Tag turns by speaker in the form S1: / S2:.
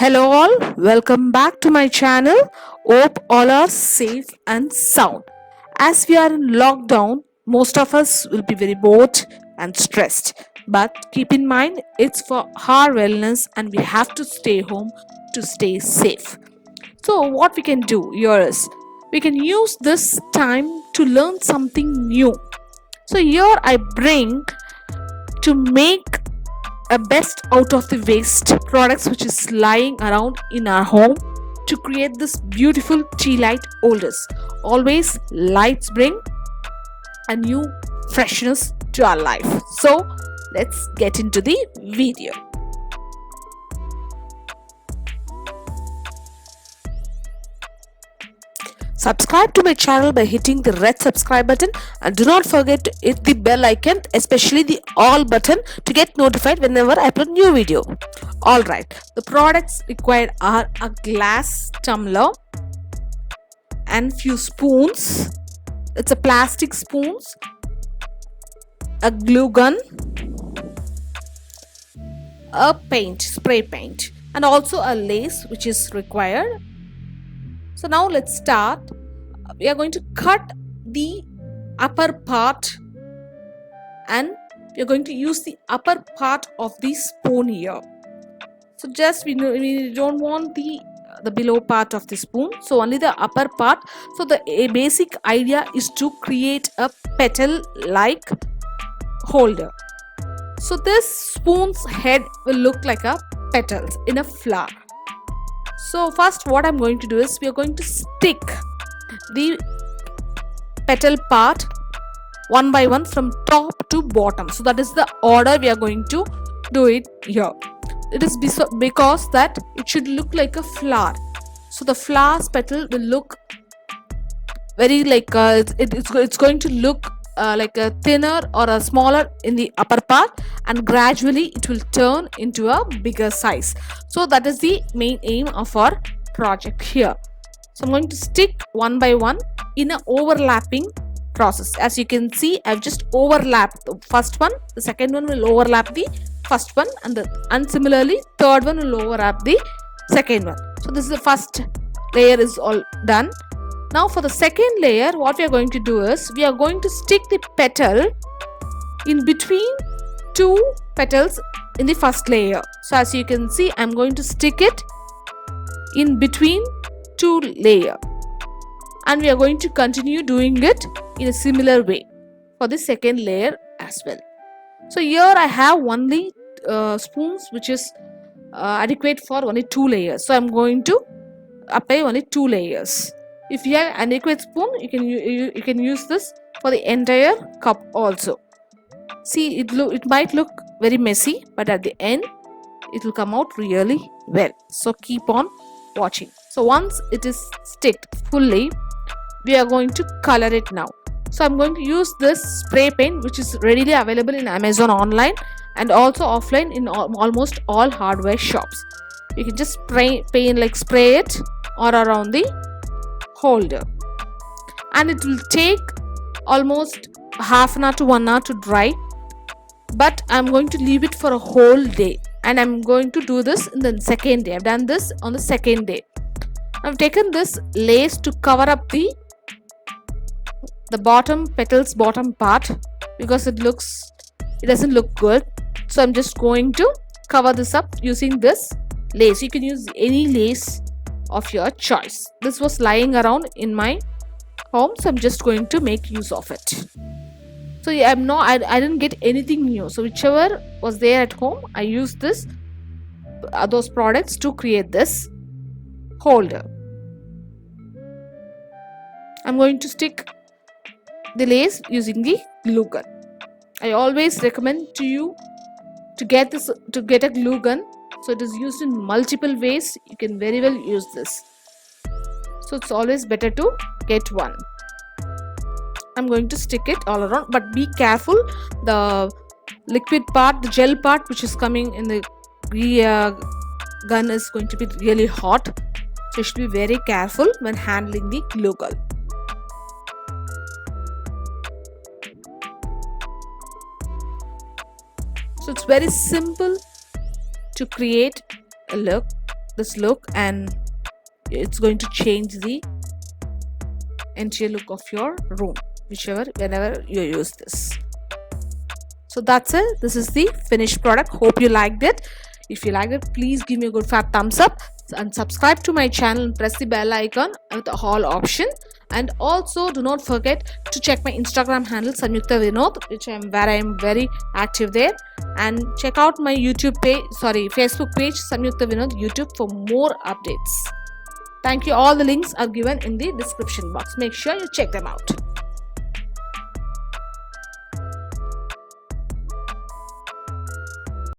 S1: Hello all, welcome back to my channel. Hope all are safe and sound. As we are in lockdown, most of us will be very bored and stressed. But keep in mind, it's for our wellness and we have to stay home to stay safe. So, what we can do here is we can use this time to learn something new. So, here I bring to make a best out of the waste products which is lying around in our home to create this beautiful tea light holders. Always lights bring a new freshness to our life. So let's get into the video. Subscribe to my channel by hitting the red subscribe button and do not forget to hit the bell icon, especially the all button, to get notified whenever I upload new video. Alright, the products required are a glass tumbler and few spoons. It's a plastic spoons, a glue gun, a paint, spray paint, and also a lace which is required. So now let's start. We are going to cut the upper part and we are going to use the upper part of the spoon here. So just we don't want the below part of the spoon, so only the upper part. So the basic idea is to create a petal like holder. So this spoon's head will look like a petals in a flower. So first what I'm going to do is we are going to stick the petal part one by one from top to bottom. So that is the order we are going to do it here. It is because that it should look like a flower. So the flower's petal will look very like it's going to look like a thinner or a smaller in the upper part, and gradually it will turn into a bigger size. So that is the main aim of our project here. So I'm going to stick one by one in an overlapping process. As you can see, I've just overlapped the first one, the second one will overlap the first one, and similarly third one will overlap the second one. So this is the first layer is all done. Now for the second layer, what we are going to do is we are going to stick the petal in between two petals in the first layer. So as you can see, I'm going to stick it in between two layers, and we are going to continue doing it in a similar way for the second layer as well. So here I have only spoons which is adequate for only two layers. So I'm going to apply only two layers. If you have an adequate spoon, you can use this for the entire cup also. See, it might look very messy, but at the end it will come out really well. So keep on watching. So once it is sticked fully, we are going to color it now. So I'm going to use this spray paint which is readily available in Amazon online and also offline in almost all hardware shops. You can just spray it or around the holder, and it will take almost half an hour to 1 hour to dry, but I'm going to leave it for a whole day, and I'm going to do this in the second day. I've done this on the second day. I've taken this lace to cover up the bottom petals bottom part because it doesn't look good. So I'm just going to cover this up using this lace. You can use any lace of your choice. This was lying around in my home, so I'm just going to make use of it. So yeah, I didn't get anything new, so whichever was there at home, I used those products to create this holder. I'm going to stick the lace using the glue gun. I always recommend to you to get a glue gun. So it is used in multiple ways. You can very well use this. So it's always better to get one. I'm going to stick it all around, but be careful. The liquid part, the gel part which is coming in the gun is going to be really hot. So you should be very careful when handling the glue gun. So it's very simple to create a look. this look, and it's going to change the interior look of your room, whenever you use this. So that's it. This is the finished product. Hope you liked it. If you liked it, please give me a good fat thumbs up and subscribe to my channel and press the bell icon with the all option. And also do not forget to check my Instagram handle Samyuktha Vinod, where I am very active there, and check out my Facebook page Samyuktha Vinod YouTube for more updates. Thank you. All the links are given in the description box. Make sure you check them out.